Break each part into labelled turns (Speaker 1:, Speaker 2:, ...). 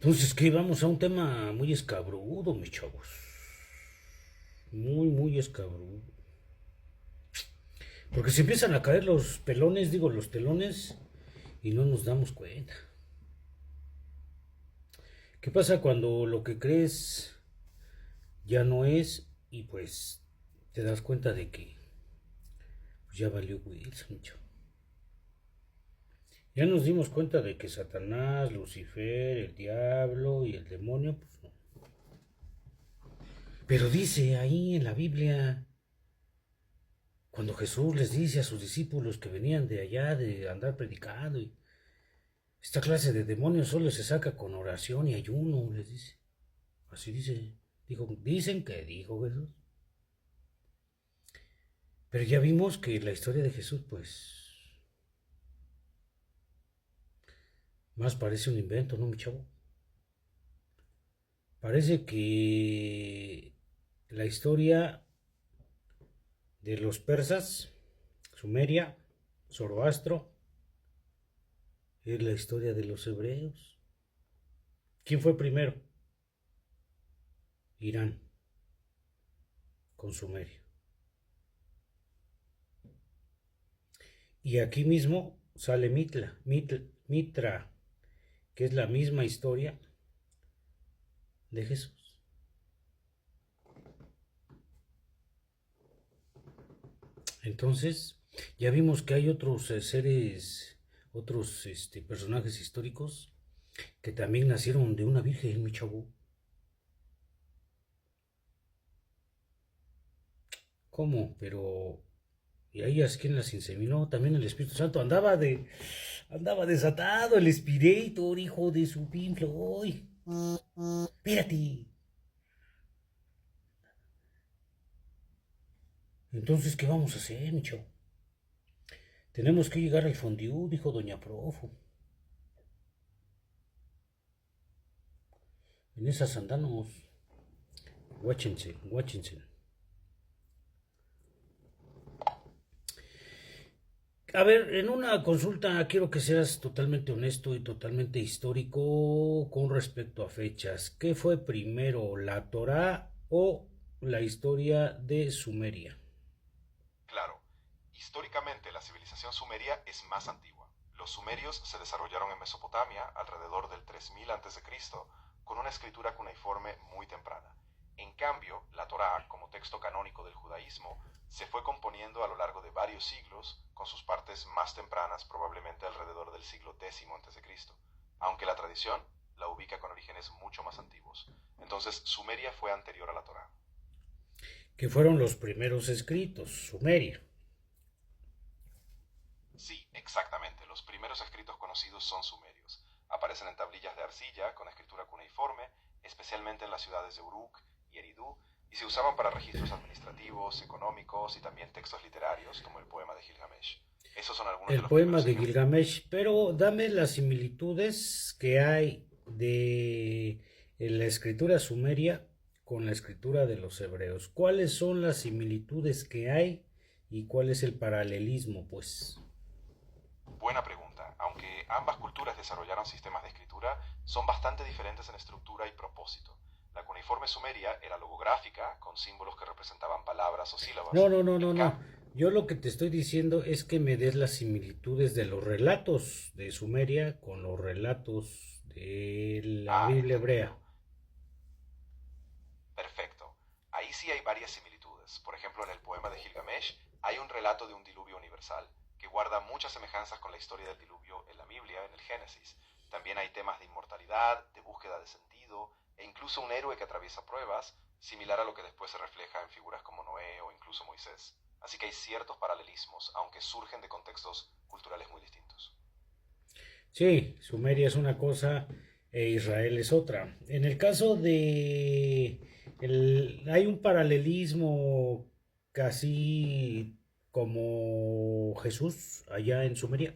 Speaker 1: Entonces, que vamos a un tema muy escabrudo, mis chavos. Muy, muy escabrudo. Porque se empiezan a caer los pelones, digo, los telones, y no nos damos cuenta. ¿Qué pasa cuando lo que crees ya no es y pues te das cuenta de que pues, ya valió Wilson, mi chavo? Ya nos dimos cuenta de que Satanás, Lucifer, el diablo y el demonio, pues no. Pero dice ahí en la Biblia, cuando Jesús les dice a sus discípulos que venían de allá de andar predicando y esta clase de demonios solo se saca con oración y ayuno, les dice. Así dice, dicen que dijo Jesús. Pero ya vimos que la historia de Jesús, pues, más parece un invento, ¿no, mi chavo? Parece que la historia de los persas, Sumeria, Zoroastro, es la historia de los hebreos. ¿Quién fue primero? Irán, con Sumeria. Y aquí mismo sale Mitra, que es la misma historia de Jesús. Entonces, ya vimos que hay otros seres, otros personajes históricos que también nacieron de una virgen, mi chavo. ¿Cómo? Pero y a ellas quién las inseminó, también el Espíritu Santo andaba desatado el Espíritu, hijo de su pinflo hoy. Espérate. Entonces, ¿qué vamos a hacer, mi chavo? Tenemos que llegar al fondue, dijo Doña Profo. En esas andamos. Guáchense, guáchense. A ver, en una consulta quiero que seas totalmente honesto y totalmente histórico con respecto a fechas. ¿Qué fue primero, la Torá o la historia de Sumeria?
Speaker 2: Claro, históricamente la civilización sumeria es más antigua. Los sumerios se desarrollaron en Mesopotamia alrededor del 3000 a.C., con una escritura cuneiforme muy temprana. En cambio, la Torá, como texto canónico del judaísmo, se fue componiendo a lo largo de varios siglos, con sus partes más tempranas probablemente alrededor del siglo X a.C., aunque la tradición la ubica con orígenes mucho más antiguos. Entonces, Sumeria fue anterior a la Torá.
Speaker 1: Que fueron los primeros escritos, Sumeria.
Speaker 2: Sí, exactamente. Los primeros escritos conocidos son sumerios. Aparecen en tablillas de arcilla con escritura cuneiforme, especialmente en las ciudades de Uruk y Eridu, y se usaban para registros administrativos, económicos y también textos literarios, como el poema de Gilgamesh. Esos son algunos de
Speaker 1: El
Speaker 2: los
Speaker 1: poema
Speaker 2: primeros
Speaker 1: de
Speaker 2: ejemplos.
Speaker 1: Gilgamesh, pero dame las similitudes que hay de la escritura sumeria con la escritura de los hebreos. ¿Cuáles son las similitudes que hay y cuál es el paralelismo, pues?
Speaker 2: Buena pregunta. Aunque ambas culturas desarrollaron sistemas de escritura, son bastante diferentes en estructura y propósito. La cuneiforme sumeria era logográfica, con símbolos que representaban palabras o sílabas.
Speaker 1: No, no, no,
Speaker 2: En
Speaker 1: no, no.
Speaker 2: cambio,
Speaker 1: Yo lo que te estoy diciendo es que me des las similitudes de los relatos de Sumeria con los relatos de la Biblia hebrea.
Speaker 2: entendido. Perfecto. Ahí sí hay varias similitudes. Por ejemplo, en el poema de Gilgamesh hay un relato de un diluvio universal, que guarda muchas semejanzas con la historia del diluvio en la Biblia, en el Génesis. También hay temas de inmortalidad, de búsqueda de sentido, e incluso un héroe que atraviesa pruebas, similar a lo que después se refleja en figuras como Noé o incluso Moisés. Así que hay ciertos paralelismos, aunque surgen de contextos culturales muy distintos.
Speaker 1: Sí, Sumeria es una cosa e Israel es otra. En el caso de hay un paralelismo casi como Jesús allá en Sumeria.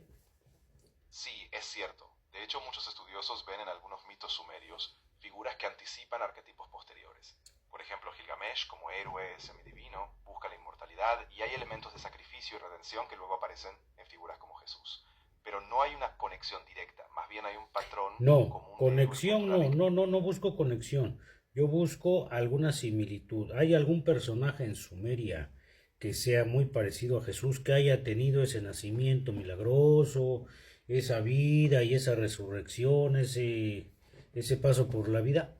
Speaker 2: Sí, es cierto. De hecho, muchos estudiosos ven en algunos mitos sumerios figuras que anticipan arquetipos posteriores. Por ejemplo, Gilgamesh, como héroe semidivino, busca la inmortalidad y hay elementos de sacrificio y redención que luego aparecen en figuras como Jesús. pero no hay una conexión directa, más bien hay un patrón
Speaker 1: No,
Speaker 2: común de héroe
Speaker 1: conexión
Speaker 2: cultural
Speaker 1: no,
Speaker 2: y
Speaker 1: no busco conexión. Yo busco alguna similitud. ¿Hay algún personaje en Sumeria que sea muy parecido a Jesús, que haya tenido ese nacimiento milagroso, esa vida y esa resurrección, ese paso por la vida?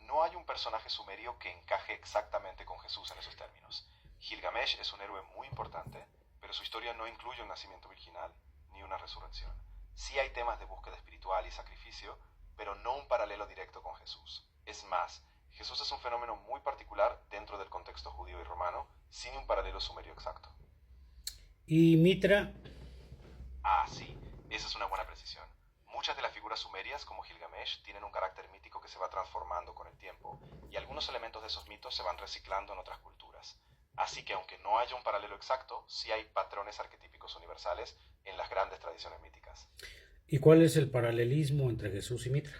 Speaker 2: no hay un personaje sumerio que encaje exactamente con Jesús en esos términos. Gilgamesh es un héroe muy importante, pero su historia no incluye un nacimiento virginal ni una resurrección. Sí hay temas de búsqueda espiritual y sacrificio, pero no un paralelo directo con Jesús. Es más, Jesús es un fenómeno muy particular dentro del contexto judío y romano, sin un paralelo sumerio exacto.
Speaker 1: Y Mitra,
Speaker 2: Ah, sí, esa es una buena precisión. Muchas de las figuras sumerias, como Gilgamesh, tienen un carácter mítico que se va transformando con el tiempo, y algunos elementos de esos mitos se van reciclando en otras culturas. Así que aunque no haya un paralelo exacto, sí hay patrones arquetípicos universales en las grandes tradiciones míticas.
Speaker 1: ¿y cuál es el paralelismo entre Jesús y Mitra?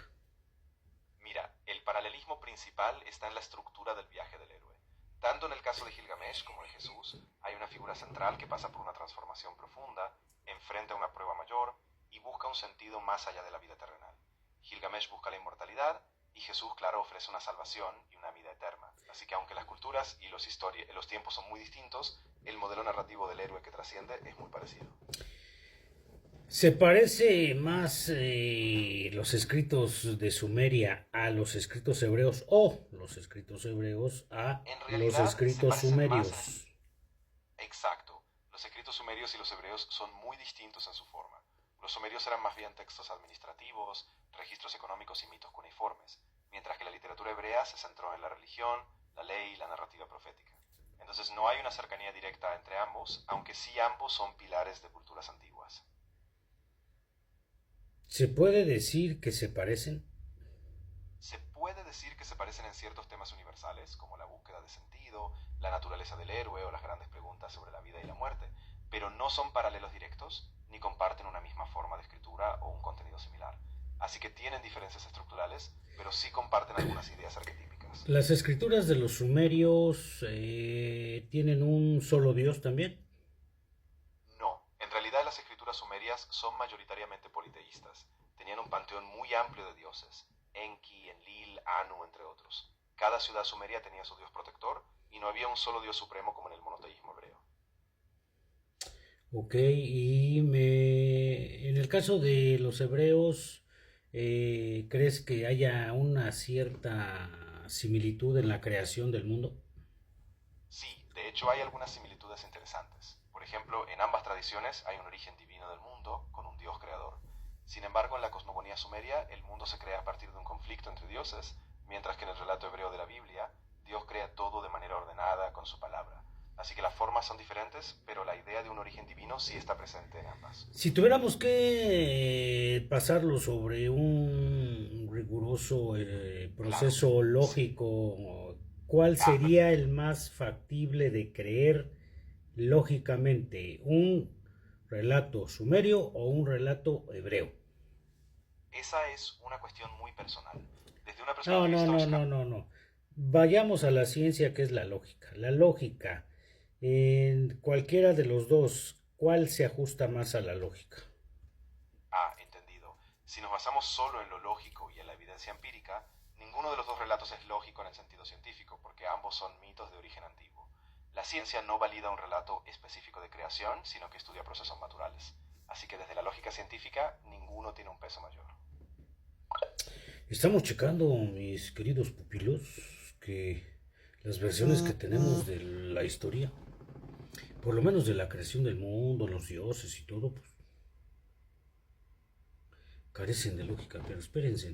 Speaker 2: Mira, el paralelismo principal está en la estructura del viaje del héroe. Tanto en el caso de Gilgamesh como de Jesús, hay una figura central que pasa por una transformación profunda, enfrenta una prueba mayor y busca un sentido más allá de la vida terrenal. Gilgamesh busca la inmortalidad y Jesús, claro, ofrece una salvación y una vida eterna. Así que aunque las culturas y los tiempos son muy distintos, el modelo narrativo del héroe que trasciende es muy parecido.
Speaker 1: ¿Se parece más los escritos de Sumeria a los escritos hebreos o los escritos hebreos a
Speaker 2: En
Speaker 1: los
Speaker 2: realidad se
Speaker 1: escritos
Speaker 2: parecen más en
Speaker 1: sumerios?
Speaker 2: Exacto. Los escritos sumerios y los hebreos son muy distintos en su forma. Los sumerios eran más bien textos administrativos, registros económicos y mitos cuneiformes, mientras que la literatura hebrea se centró en la religión, la ley y la narrativa profética. Entonces no hay una cercanía directa entre ambos, aunque sí ambos son pilares de culturas antiguas.
Speaker 1: ¿Se puede decir que se parecen?
Speaker 2: Se puede decir que se parecen en ciertos temas universales, como la búsqueda de sentido, la naturaleza del héroe o las grandes preguntas sobre la vida y la muerte, pero no son paralelos directos ni comparten una misma forma de escritura o un contenido similar. Así que tienen diferencias estructurales, pero sí comparten algunas ideas arquetípicas.
Speaker 1: ¿Las escrituras de los sumerios tienen un solo dios también?
Speaker 2: No, en realidad las escrituras sumerias son mayoritariamente politeístas. Tenían un panteón muy amplio de dioses, Enki, Enlil, Anu, entre otros. Cada ciudad sumeria tenía su dios protector y no había un solo dios supremo como en el monoteísmo hebreo.
Speaker 1: Ok, en el caso de los hebreos, ¿crees que haya una cierta similitud en la creación del mundo?
Speaker 2: Sí, de hecho hay algunas similitudes interesantes. Por ejemplo, en ambas tradiciones hay un origen divino del mundo con un dios creador. Sin embargo, en la cosmogonía sumeria, el mundo se crea a partir de un conflicto entre dioses, mientras que en el relato hebreo de la Biblia, Dios crea todo de manera ordenada con su palabra. Así que las formas son diferentes, pero la idea de un origen divino sí está presente en ambas.
Speaker 1: Si tuviéramos que pasarlo sobre un riguroso
Speaker 2: Claro,
Speaker 1: proceso
Speaker 2: sí.
Speaker 1: lógico, ¿cuál sería
Speaker 2: Perfecto.
Speaker 1: el más factible de creer lógicamente? ¿Un relato sumerio o un relato hebreo?
Speaker 2: Esa es una cuestión muy personal. Desde una
Speaker 1: No,
Speaker 2: perspectiva
Speaker 1: no, no,
Speaker 2: histórica,
Speaker 1: no, no, no. Vayamos a la ciencia que es la lógica. La lógica, en cualquiera de los dos, ¿cuál se ajusta más a la lógica?
Speaker 2: entendido. Si nos basamos solo en lo lógico y en la evidencia empírica, ninguno de los dos relatos es lógico en el sentido científico, porque ambos son mitos de origen antiguo. La ciencia no valida un relato específico de creación, sino que estudia procesos naturales. Así que desde la lógica científica, ninguno tiene un peso mayor.
Speaker 1: Estamos checando, mis queridos pupilos, que las versiones que tenemos de la historia, por lo menos de la creación del mundo, los dioses y todo, pues carecen de lógica. Pero espérense,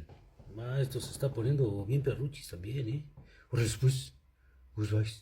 Speaker 1: esto se está poniendo bien perruchis también, ¿eh? Ahora después, os vais.